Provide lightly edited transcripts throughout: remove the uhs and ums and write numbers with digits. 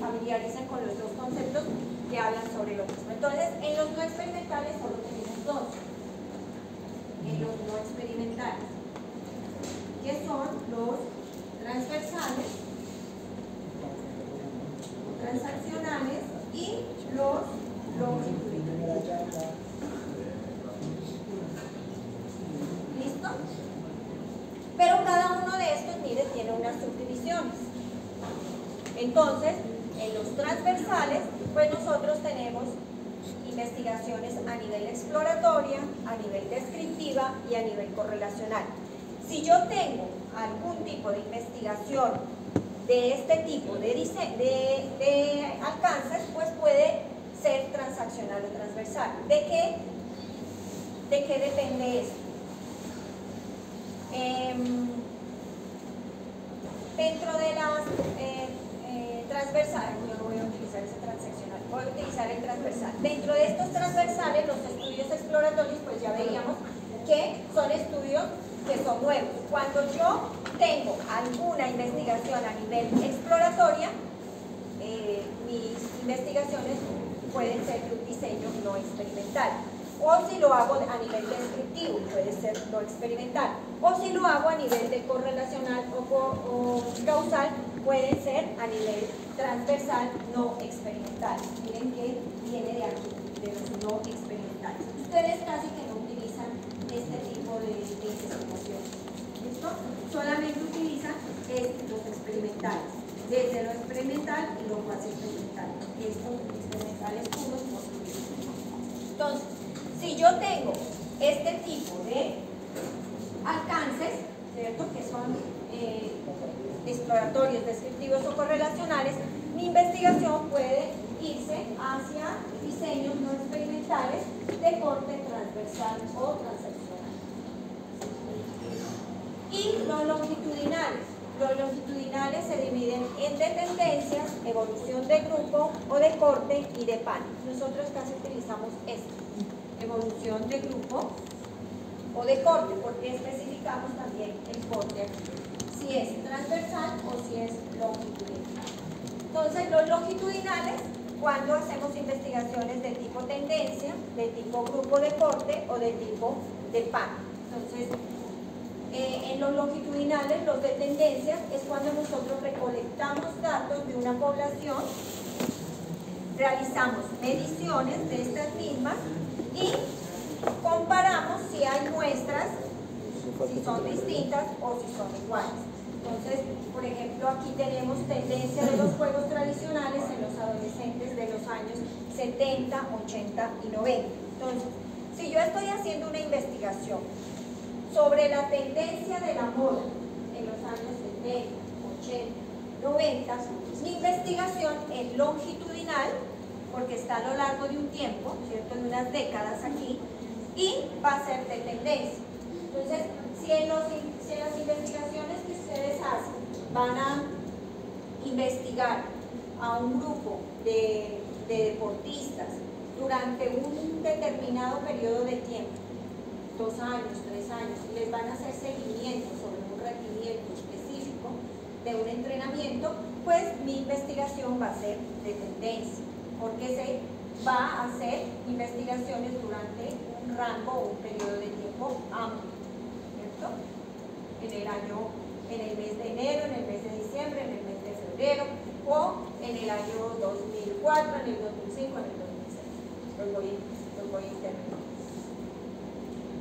familiaricen con los dos conceptos que hablan sobre lo mismo. Entonces, en los no experimentales solo tenemos dos. En los no experimentales, que son los transversales, transaccionales y los longitudinales. ¿Listo? Pero cada uno de estos, mire, tiene unas subdivisiones. Entonces, en los transversales, pues nosotros tenemos investigaciones a nivel exploratoria, a nivel descriptiva y a nivel correlacional. Si yo tengo algún tipo de investigación de este tipo de alcances, pues puede ser transaccional o transversal. ¿De qué depende esto? Dentro de las transversales, yo no voy a utilizar ese transaccional, voy a utilizar el transversal. Dentro de estos transversales, los estudios exploratorios, pues ya veíamos que son estudios que son nuevos. Cuando yo tengo alguna investigación a nivel exploratoria, mis investigaciones pueden ser de un diseño no experimental. O si lo hago a nivel descriptivo, puede ser no experimental. O si lo hago a nivel de correlacional o causal, puede ser a nivel transversal no experimental. Miren que viene de aquí, de los no experimentales. Ustedes casi que no utilizan este tipo de investigación. ¿Listo? Solamente utilizan los experimentales. Desde lo experimental y lo cuasi experimental. Estos experimentales puros no se utilizan. Entonces, si yo tengo este tipo de alcances, ¿cierto?, que son exploratorios, descriptivos o correlacionales, mi investigación puede irse hacia diseños no experimentales de corte transversal o transaccional. Y los longitudinales se dividen entre tendencias, evolución de grupo o de corte y de pan. Nosotros casi utilizamos esto, evolución de grupo o de corte, porque especificamos también el corte aquí, si es transversal o si es longitudinal. Entonces, los longitudinales, cuando hacemos investigaciones de tipo tendencia, de tipo grupo de corte o de tipo de pan. Entonces, en los longitudinales, los de tendencias, es cuando nosotros recolectamos datos de una población, realizamos mediciones de estas mismas y comparamos si hay muestras, si son distintas o si son iguales. Entonces, por ejemplo, aquí tenemos tendencia de los juegos tradicionales en los adolescentes de los años 70, 80 y 90. Entonces, si yo estoy haciendo una investigación sobre la tendencia de la moda en los años 70, 80, 90, mi investigación es longitudinal, porque está a lo largo de un tiempo, ¿cierto?, de unas décadas aquí, y va a ser de tendencia. Entonces, si en las investigaciones que ustedes hacen van a investigar a un grupo de deportistas durante un determinado periodo de tiempo, 2 años, 3 años, y les van a hacer seguimiento sobre un rendimiento específico de un entrenamiento, pues mi investigación va a ser de tendencia, porque se va a hacer investigaciones durante un rango o un periodo de tiempo amplio, ¿cierto? En el mes de enero, en el mes de diciembre, en el mes de febrero, o en el año 2004, en el 2005, en el 2006. Los voy a intervenir.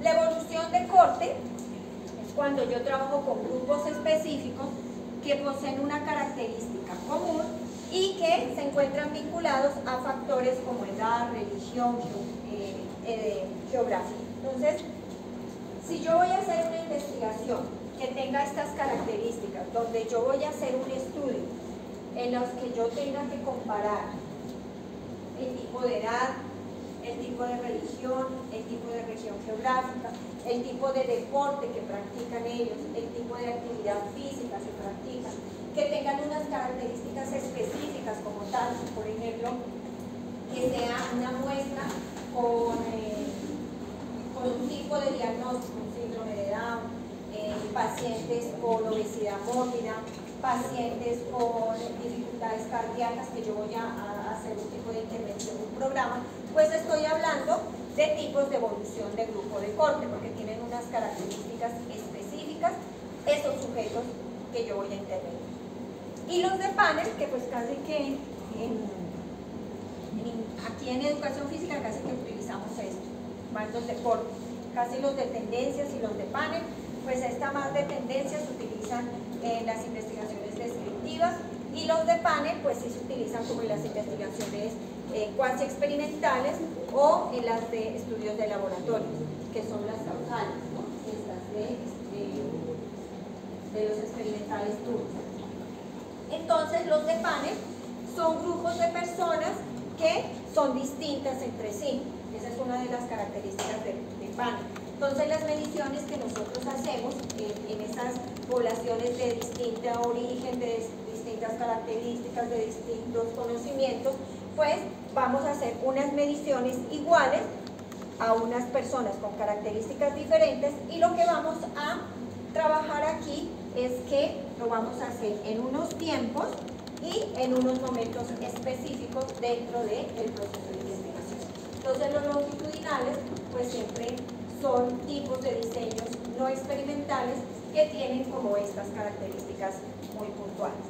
La evolución de corte es cuando yo trabajo con grupos específicos que poseen una característica común y que se encuentran vinculados a factores como edad, religión, geografía. Entonces, si yo voy a hacer una investigación que tenga estas características, donde yo voy a hacer un estudio en los que yo tenga que comparar el tipo de edad, el tipo de religión, el tipo de región geográfica, el tipo de deporte que practican ellos, el tipo de actividad física que practican, que tengan unas características específicas como tal, por ejemplo, que sea una muestra con un tipo de diagnóstico, un síndrome de Down, pacientes con obesidad mórbida, pacientes con dificultades cardíacas, que yo voy a hacer un tipo de intervención, un programa, pues estoy hablando de tipos de evolución de grupo de corte, porque tienen unas características específicas esos sujetos que yo voy a intervenir. Y los de panel, que pues casi que aquí en educación física casi que utilizamos esto, más los de corte, casi los de tendencias y los de panel, pues esta más de tendencias se utilizan en las investigaciones descriptivas y los de panel pues sí se utilizan como en las investigaciones cuasi experimentales o en las de estudios de laboratorio, que son las causales, ¿no? Estas de los experimentales duros. Entonces los de panel son grupos de personas que son distintas entre sí. Esa es una de las características de panel. Entonces las mediciones que nosotros hacemos en esas poblaciones de distinto origen, de distintas características, de distintos conocimientos, pues vamos a hacer unas mediciones iguales a unas personas con características diferentes y lo que vamos a trabajar aquí es que lo vamos a hacer en unos tiempos y en unos momentos específicos dentro del proceso de investigación. Entonces los longitudinales pues siempre son tipos de diseños no experimentales que tienen como estas características muy puntuales.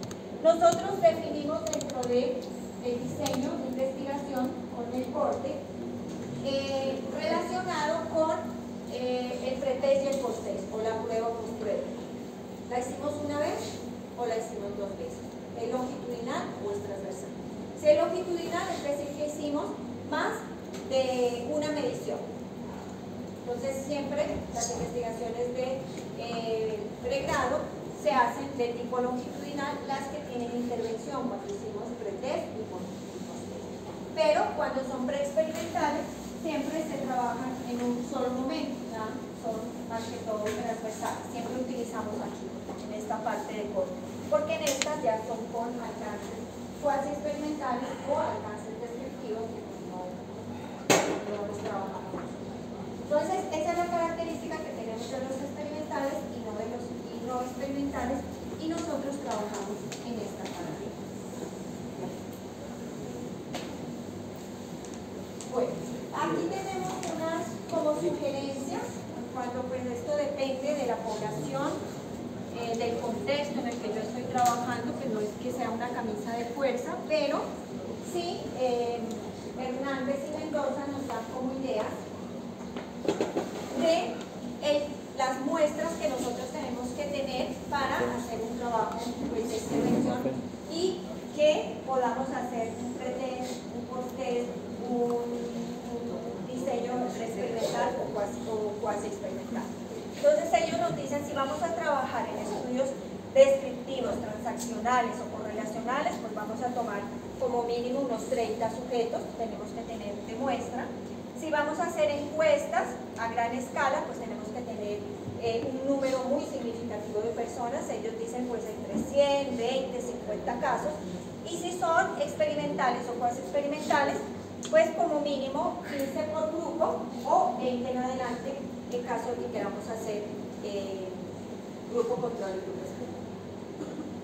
Nosotros definimos dentro del diseño de investigación con el corte relacionado con el pretest y el post-test o la prueba post-prueba. ¿La hicimos una vez o la hicimos dos veces? ¿Es longitudinal o es transversal? Si es longitudinal es decir que hicimos más de una medición. Entonces siempre las investigaciones de pregrado se hacen de tipo longitudinal, las que tienen intervención, cuando hicimos pretest y post-test. Pero cuando son preexperimentales siempre se trabajan en un solo momento, ¿ya? Son más que todo transversales. Siempre utilizamos aquí, en esta parte de corte, porque en estas ya son con alcances cuasi experimentales o alcances descriptivos que no los trabajamos. Entonces, esa es la característica que tenemos de los experimentales y no de los no experimentales, y nosotros trabajamos en esta parte. Bueno, aquí tenemos unas como sugerencias, cuando pues esto depende de la población, del contexto en el que yo estoy trabajando, que no es que sea una camisa de fuerza, pero sí Hernández y Mendoza nos dan como ideas de las muestras que nosotros tenemos que tener para hacer un trabajo pues, de selección y que podamos hacer un pretest, un post-test, un diseño experimental o cuasi experimental. Entonces ellos nos dicen, si vamos a trabajar en estudios descriptivos, transaccionales o correlacionales, pues vamos a tomar como mínimo unos 30 sujetos, tenemos que tener de muestra. Si vamos a hacer encuestas a gran escala, pues tenemos que tener un número muy significativo de personas. Ellos dicen pues entre 100, 20, 50 casos. Y si son experimentales o cuasi experimentales, pues como mínimo 15 por grupo o 20 en adelante en caso de que queramos hacer grupo control y grupo experimental.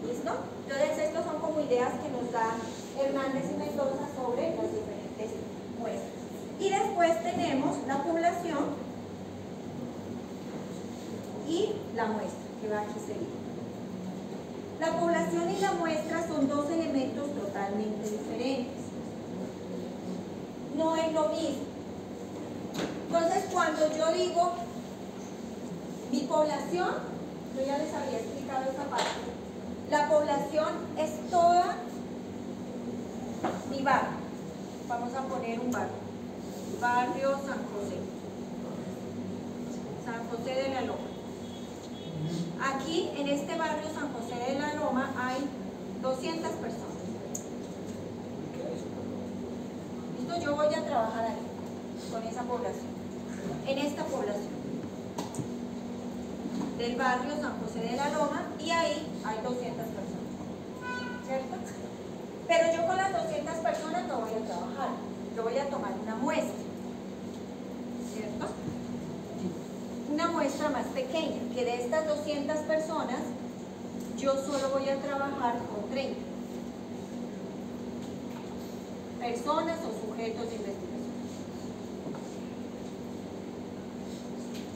¿Listo? Entonces estos son como ideas que nos da Hernández y Mendoza sobre las diferentes muestras. Y después tenemos la población y la muestra, que va aquí seguido. La población y la muestra son dos elementos totalmente diferentes. No es lo mismo. Entonces, cuando yo digo mi población, yo ya les había explicado esa parte. La población es toda mi barrio. Vamos a poner un barrio. Barrio San José. San José de la Loma. Aquí, en este barrio San José de la Loma, hay 200 personas. ¿Listo? Yo voy a trabajar ahí, con esa población. En esta población. Del barrio San José de la Loma, y ahí hay 200 personas. ¿Cierto? Pero yo con las 200 personas no voy a trabajar. Yo voy a tomar una muestra. ¿Cierto? Una muestra más pequeña, que de estas 200 personas yo solo voy a trabajar con 30. personas o sujetos de investigación.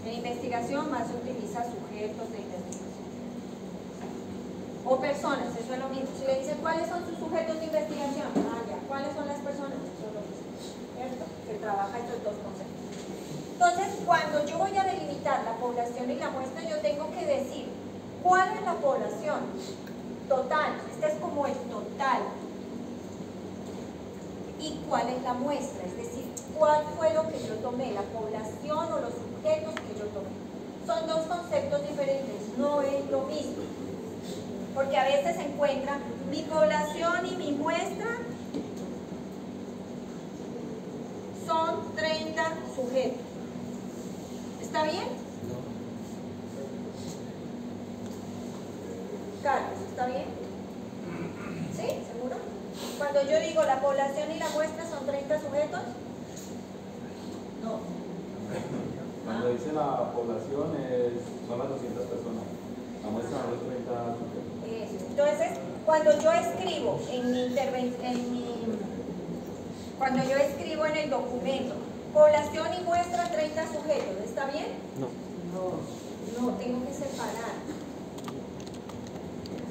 En investigación más se utiliza sujetos de investigación. O personas, eso es lo mismo. Si le dicen cuáles son sus sujetos de investigación, ya, ¿cuáles son las personas? Eso es lo mismo, ¿cierto? Que trabaja estos dos conceptos. Entonces, cuando yo voy a delimitar la población y la muestra, yo tengo que decir cuál es la población total, este es como el total, y cuál es la muestra, es decir, cuál fue lo que yo tomé, la población o los sujetos que yo tomé. Son dos conceptos diferentes, no es lo mismo, porque a veces se encuentra mi población y mi muestra son 30 sujetos. ¿Está bien? No. Carlos, ¿está bien? ¿Sí? ¿Seguro? Cuando yo digo la población y la muestra son 30 sujetos. No. Cuando dice la población son las 200 personas. La muestra son los 30 sujetos. Eso. Entonces, cuando yo escribo cuando yo escribo en el documento población y muestra 30 sujetos, ¿está bien? No. No, tengo que separar.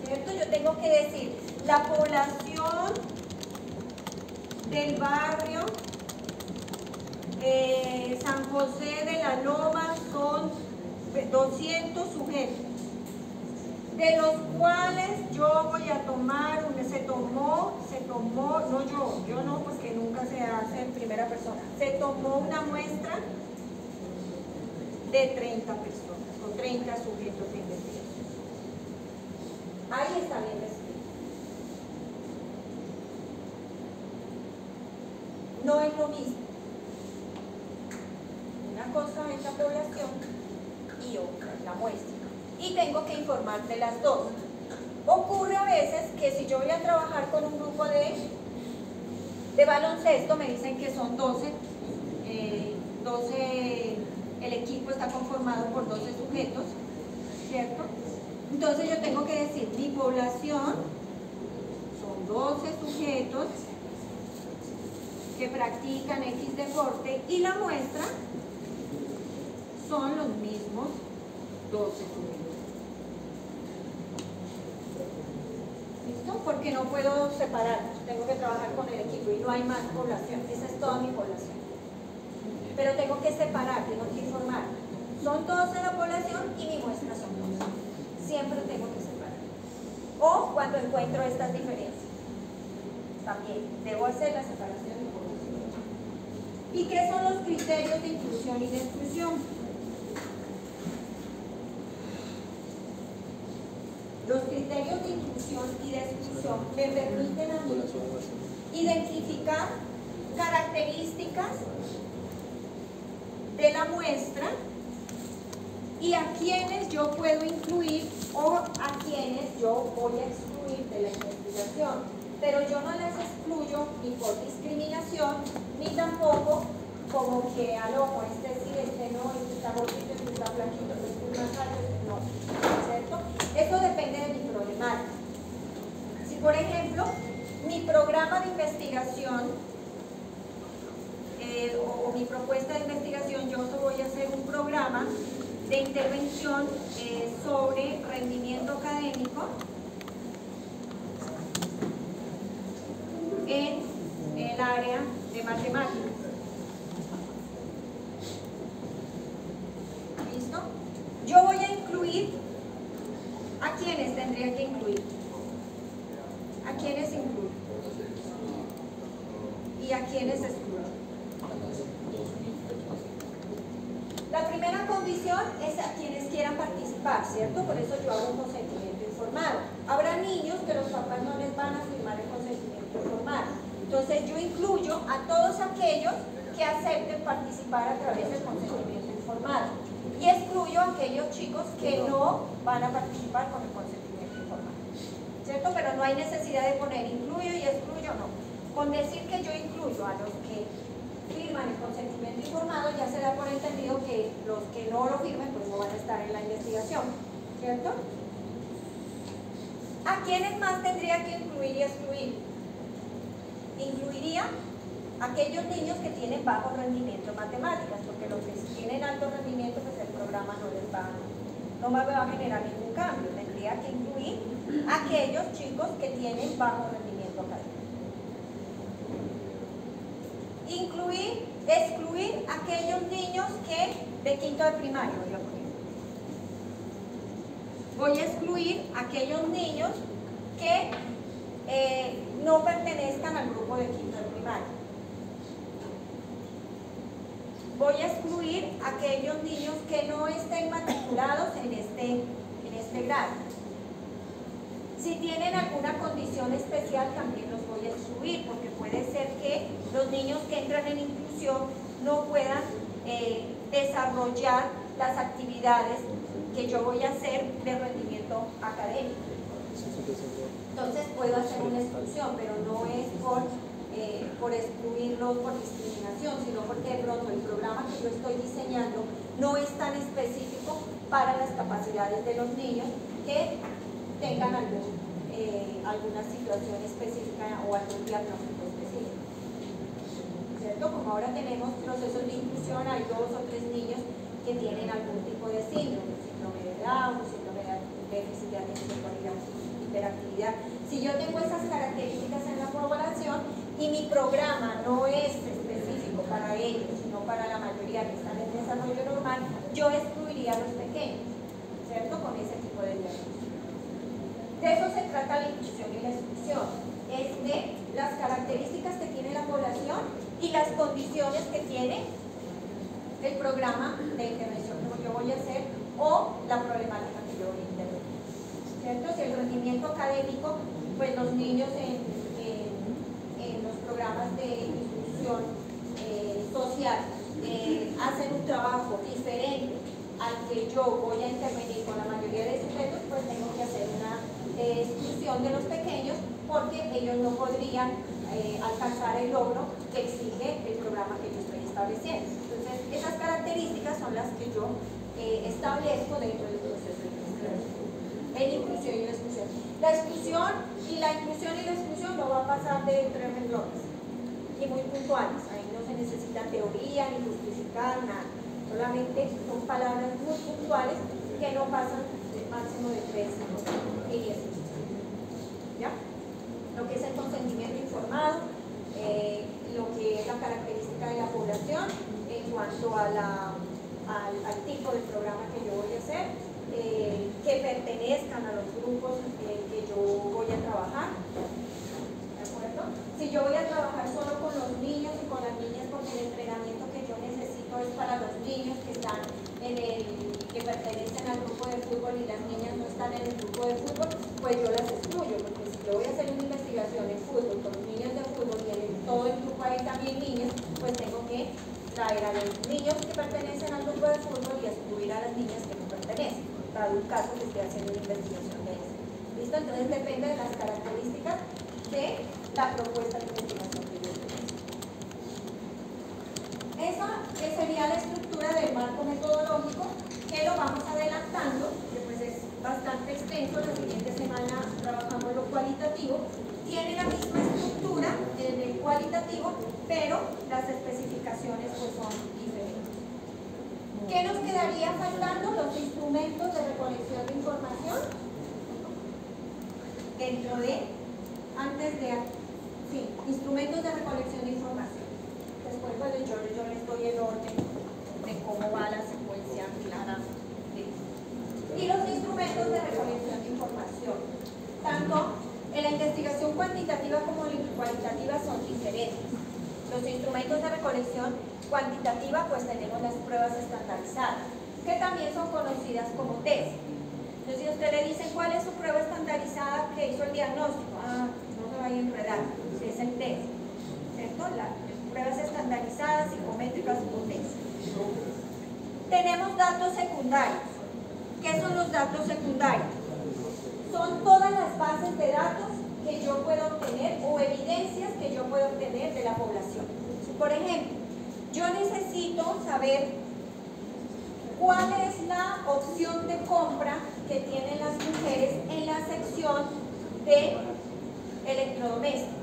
¿Cierto? Yo tengo que decir la población del barrio San José de la Loma son 200 sujetos, de los cuales yo voy a tomar, se tomó, no yo no, porque nunca se hace en primera persona, se tomó una muestra de 30 personas, o 30 sujetos de investigación. Ahí está bien escrito. No es lo mismo. Una cosa es la población y otra es la muestra. Y tengo que informar de las dos. Ocurre a veces que si yo voy a trabajar con un grupo de baloncesto, me dicen que son 12, el equipo está conformado por 12 sujetos, ¿cierto? Entonces yo tengo que decir, mi población son 12 sujetos que practican X deporte y la muestra son los mismos 12 sujetos. ¿Listo? Porque no puedo separarlos, tengo que trabajar con el equipo y no hay más población, esa es toda mi población. Pero tengo que separar, tengo que informar. Son 12 la población y mi muestra son 12. Siempre tengo que separar. O cuando encuentro estas diferencias, también debo hacer la separación de población. ¿Y qué son los criterios de inclusión y de exclusión? Los criterios de inclusión y de exclusión me permiten a mí identificar características de la muestra y a quienes yo puedo incluir o a quienes yo voy a excluir de la investigación. Pero yo no las excluyo ni por discriminación, ni tampoco como que al ojo, este sí, este no, este está gordito, este está flaquito, este es más alto, este no, ¿cierto? Eso depende de mi problemática. Si por ejemplo, mi programa de investigación o mi propuesta de investigación, yo voy a hacer un programa de intervención sobre rendimiento académico en el área de matemáticas. ¿Listo? Yo voy a incluir, ¿a quiénes tendría que incluir? ¿A quiénes incluyo? ¿Y a quiénes excluyo? La primera condición es a quienes quieran participar, ¿cierto? Por eso yo hago un consentimiento informado. Habrá niños que los papás no les van a firmar el consentimiento informado. Entonces yo incluyo a todos aquellos que acepten participar a través del consentimiento informado. Y excluyo a aquellos chicos que no van a participar con el consentimiento informado. ¿Cierto? Pero no hay necesidad de poner incluyo y excluyo, no. Con decir que yo incluyo a los que firman el consentimiento informado, ya se da por entendido que los que no lo firmen pues no van a estar en la investigación, ¿cierto? ¿A quiénes más tendría que incluir y excluir? Incluiría aquellos niños que tienen bajo rendimiento en matemáticas, porque los que tienen alto rendimiento, pues el programa no me va a generar ningún cambio. Tendría que incluir aquellos chicos que tienen bajo rendimiento académico. Excluir aquellos niños que de quinto de primaria, voy a excluir aquellos niños que no pertenezcan al grupo de quinto de primaria. Voy a excluir aquellos niños que no estén matriculados en este grado. Si tienen alguna condición especial, también los voy a excluir, porque puede ser que los niños que entran en inclusión no puedan desarrollar las actividades que yo voy a hacer de rendimiento académico. Entonces puedo hacer una exclusión, pero no es por excluirlos por discriminación, sino porque de pronto el programa que yo estoy diseñando no es tan específico para las capacidades de los niños que tengan alguna situación específica o algún diagnóstico específico. ¿Cierto? Como ahora tenemos procesos de inclusión, hay 2 o 3 niños que tienen algún tipo de síndrome de Down, síndrome de déficit de atención, hiperactividad. Si yo tengo esas características en la población y mi programa no es específico para ellos, sino para la mayoría que están en desarrollo normal, yo excluiría a los pequeños, ¿cierto? Con ese tipo de diagnóstico. De eso se trata la inclusión y la exclusión, es de las características que tiene la población y las condiciones que tiene el programa de intervención que yo voy a hacer o la problemática que yo voy a intervenir. ¿Cierto? Si el rendimiento académico, pues los niños en los programas de inclusión social hacen un trabajo diferente al que yo voy a intervenir con la mayoría de sujetos, pues tengo que hacer una exclusión de los pequeños porque ellos no podrían alcanzar el logro que exige el programa que yo estoy estableciendo. Entonces, esas características son las que yo establezco dentro del proceso de investigación. En inclusión y la exclusión. La exclusión y la inclusión y la exclusión no va a pasar de 3 renglones y muy puntuales. Ahí no se necesita teoría ni justificar nada. Solamente son palabras muy puntuales que no pasan del máximo de 3 líneas. ¿Ya? Lo que es el consentimiento informado, lo que es la característica de la población en cuanto a al tipo de programa que yo voy a hacer, que pertenezcan a los grupos que yo voy a trabajar. ¿De acuerdo? Si yo voy a trabajar solo con los niños y con las niñas, porque el entrenamiento que yo necesito es para los niños que están que pertenecen al grupo de fútbol y las niñas no están en el grupo de fútbol, pues yo las excluyo, porque si yo voy a hacer una investigación en fútbol con los niños de fútbol y en todo el grupo hay también niños, pues tengo que traer a los niños que pertenecen al grupo de fútbol y excluir a las niñas que no pertenecen, dado un caso que esté haciendo una investigación de eso. ¿Listo? Entonces depende de las características de la propuesta de investigación que yo tengo. Esa sería la estructura del marco metodológico, que lo vamos adelantando, que pues es bastante extenso. La siguiente semana trabajamos lo cualitativo. Tiene la misma estructura en el cualitativo, pero las especificaciones pues son diferentes. ¿Qué nos quedaría faltando? Los instrumentos de recolección de información dentro de, instrumentos de recolección de información. Después pues, yo les doy el orden de cómo va la secuencia clara. Y los instrumentos de recolección de información, tanto en la investigación cuantitativa como en la cualitativa, son diferentes. Los instrumentos de recolección cuantitativa, pues tenemos las pruebas estandarizadas, que también son conocidas como test. Entonces, si usted le dice cuál es su prueba estandarizada que hizo el diagnóstico, no se vaya a enredar, es el test, ¿cierto? Las pruebas estandarizadas, psicométricas o test. Tenemos datos secundarios. ¿Qué son los datos secundarios? Son todas las bases de datos que yo puedo obtener o evidencias que yo puedo obtener de la población. Por ejemplo, yo necesito saber cuál es la opción de compra que tienen las mujeres en la sección de electrodomésticos.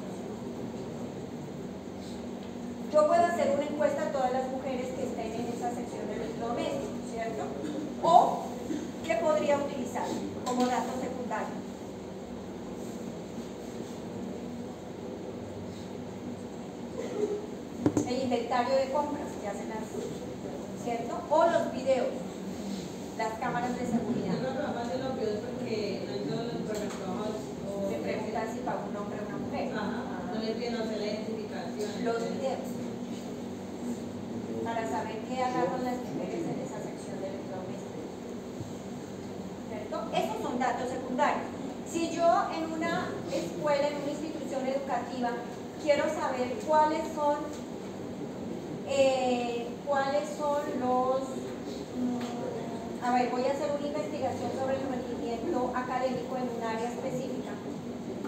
encuesta a todas las mujeres que estén en esa sección de electrodomésticos, ¿cierto? O que podría utilizar como dato secundario. El inventario de compras que hacen las, ¿cierto? O los videos, las cámaras de seguridad. Yo creo que va más de los videos porque no en todos los supermercados Se pregunta si paga un hombre o una mujer. no le piden hacer la identificación. Los videos. Para saber qué agarran las mujeres en esa sección de electrodomésticos. ¿Cierto? Esos son datos secundarios. Si yo en una escuela, en una institución educativa, quiero saber cuáles son los... a ver, voy a hacer una investigación sobre el rendimiento académico en un área específica.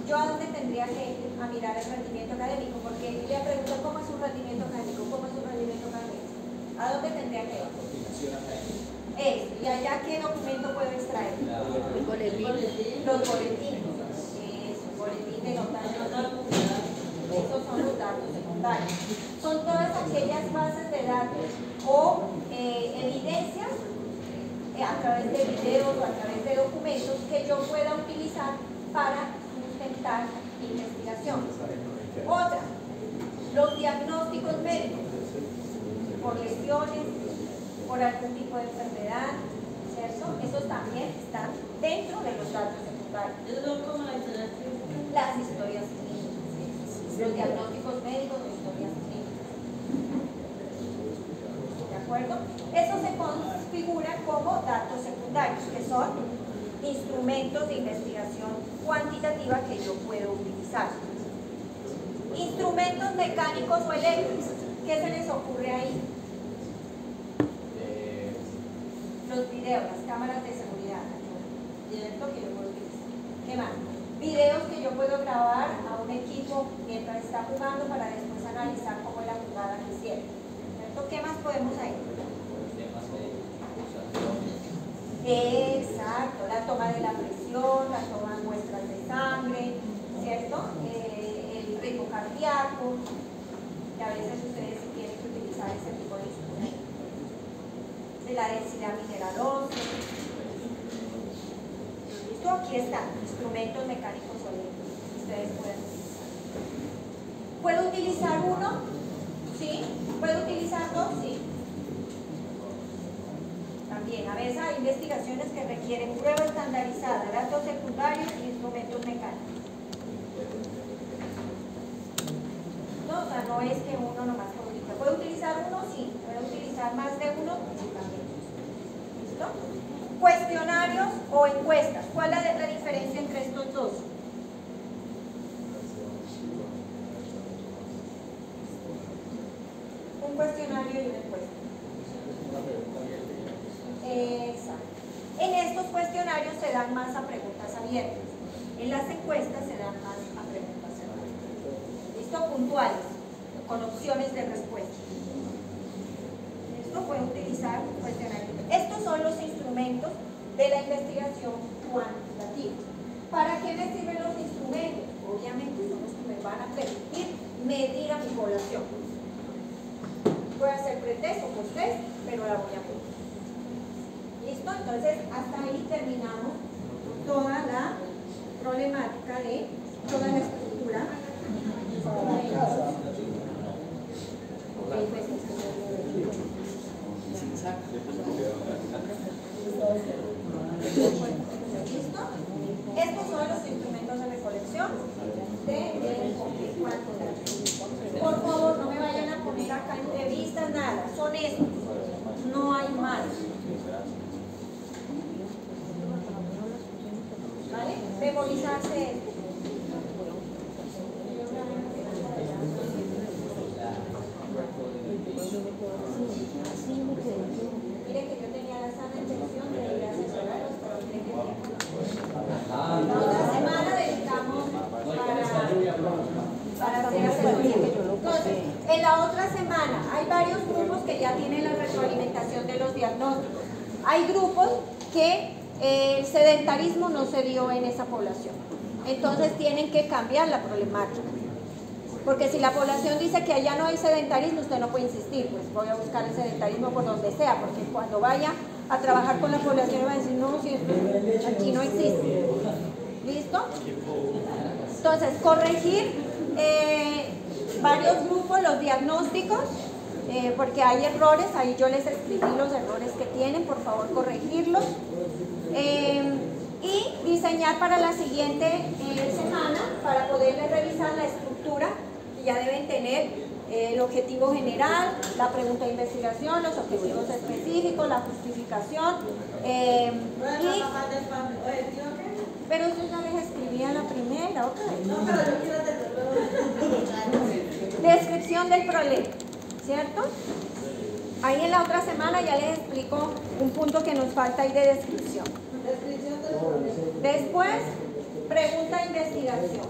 ¿Yo a dónde tendría que ir a mirar el rendimiento académico? Porque le pregunto cómo es un rendimiento académico, cómo es un rendimiento académico. ¿A dónde tendría que ir? ¿Y allá qué documento puedo extraer? El boletín. Los boletines. Eso, boletín de notas. Esos son los datos secundarios. Son todas aquellas bases de datos o evidencias a través de videos o a través de documentos que yo pueda utilizar para sustentar mi investigación. Otra, los diagnósticos médicos por lesiones, por algún tipo de enfermedad, ¿cierto? Esos también están dentro de los datos secundarios. Esos son como Las historias clínicas, los diagnósticos médicos o historias clínicas. ¿De acuerdo? Eso se configura como datos secundarios, que son instrumentos de investigación cuantitativa que yo puedo utilizar. Instrumentos mecánicos o eléctricos, ¿qué se les ocurre ahí? Los videos, las cámaras de seguridad, ¿cierto? Que yo puedo utilizar. ¿Qué más? Videos que yo puedo grabar a un equipo mientras está jugando para después analizar cómo es la jugada que hicieron, ¿cierto? ¿Qué más podemos ahí? Exacto, la toma de la presión, la toma de muestras de sangre, ¿cierto? El ritmo cardíaco, que a veces ustedes tienen que utilizar ese tipo de instrumentos. De la densidad mineral ósea. ¿Listo? Aquí están, instrumentos mecánicos o eléctricos que ustedes pueden utilizar. ¿Puedo utilizar uno? ¿Sí? ¿Puedo utilizar dos? Sí. También, a veces hay investigaciones que requieren prueba estandarizada, datos secundarios y instrumentos mecánicos. No, o sea, no es que uno nomás puede utilizar. ¿Puede utilizar uno? Sí. ¿Puede utilizar más de uno? Sí, también. ¿Listo? Cuestionarios o encuestas. ¿Cuál es la diferencia entre estos dos? Un cuestionario y una encuesta. Exacto. En estos cuestionarios se dan más a preguntas abiertas. En las encuestas se dan más a preguntas cerradas. ¿Listo? Puntuales, con opciones de respuesta. ¿Listo? Puede utilizar cuestionarios. Estos son los instrumentos de la investigación cuantitativa. ¿Para qué me sirven los instrumentos? Obviamente son los que me van a permitir medir a mi población. Voy a hacer pretest o posttest, pero la voy a medir. ¿Listo? Entonces, hasta ahí terminamos toda la problemática de toda la estructura. ¿Listo? Estos son los instrumentos de recolección del enfoque cuantitativo. Por favor, no me vayan a poner acá entrevistas, nada. Son estos. No hay más. ¿Vale? Memorizarse esto. Miren que yo tenía la sana intención de ir a asesorarlos, pero miren que la semana dedicamos para hacer asesoría. Entonces, en la otra semana hay varios grupos que ya tienen la retroalimentación de los diagnósticos. Hay grupos que el sedentarismo no se dio en esa población. Entonces tienen que cambiar la problemática. Porque si la población dice que allá no hay sedentarismo, usted no puede insistir, pues voy a buscar el sedentarismo por donde sea, porque cuando vaya a trabajar con la población va a decir, no, si esto aquí no existe. ¿Listo? Entonces, corregir varios grupos, los diagnósticos, porque hay errores, ahí yo les escribí los errores que tienen, por favor corregirlos. Y diseñar para la siguiente semana, para poderles revisar la estructura que ya deben tener, el objetivo general, la pregunta de investigación, los objetivos específicos, la justificación. Pero yo ya les escribí a la primera, ¿ok? No, pero yo quiero hacerlo. Descripción del problema, ¿cierto? Ahí en la otra semana ya les explico un punto que nos falta ahí de descripción. Descripción del problema. Después, pregunta de investigación.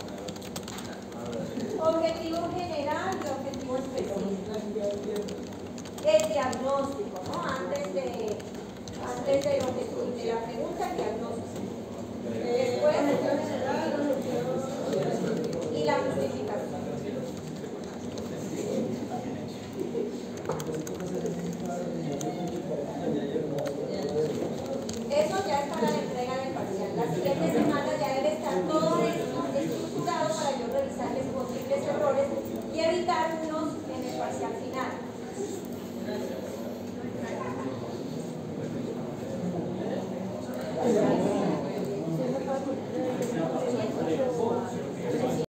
Objetivo general y objetivo específico. El diagnóstico, ¿no? Antes de la pregunta, el diagnóstico.